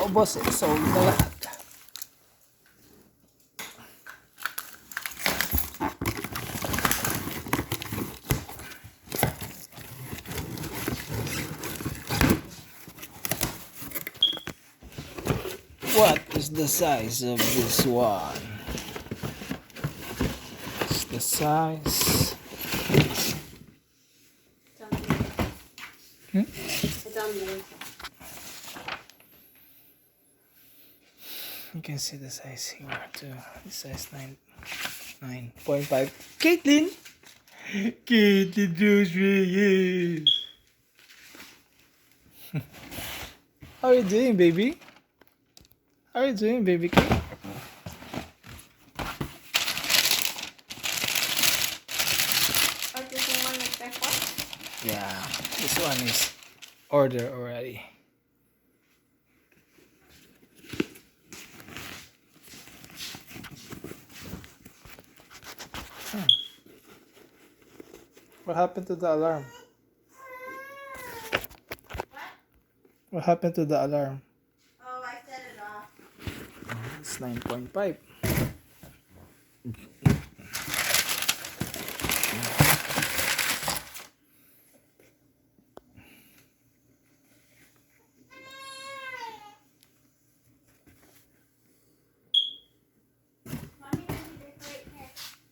naubos eh. Sold na lahat. What is the size of this one? What's the size? You can see the size here too. The size 9.5. Caitlin! Caitlin Josh Reyes! How are you doing, baby? How are you doing, baby Kate? Yeah, this one is order already. What happened to the alarm? What happened to the alarm? Oh, I set it off. It's 9.5.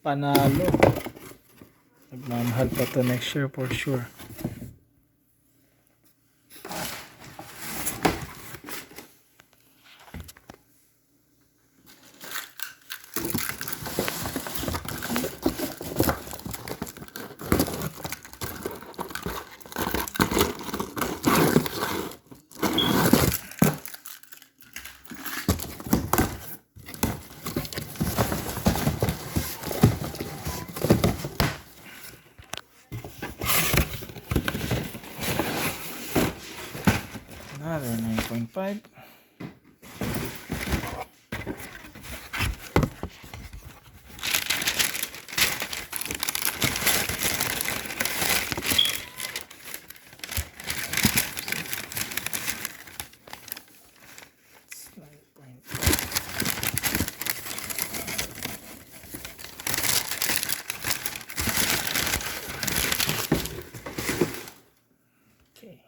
Panalo. Nagmamahal pa to next year for sure. Another 9.5. Okay.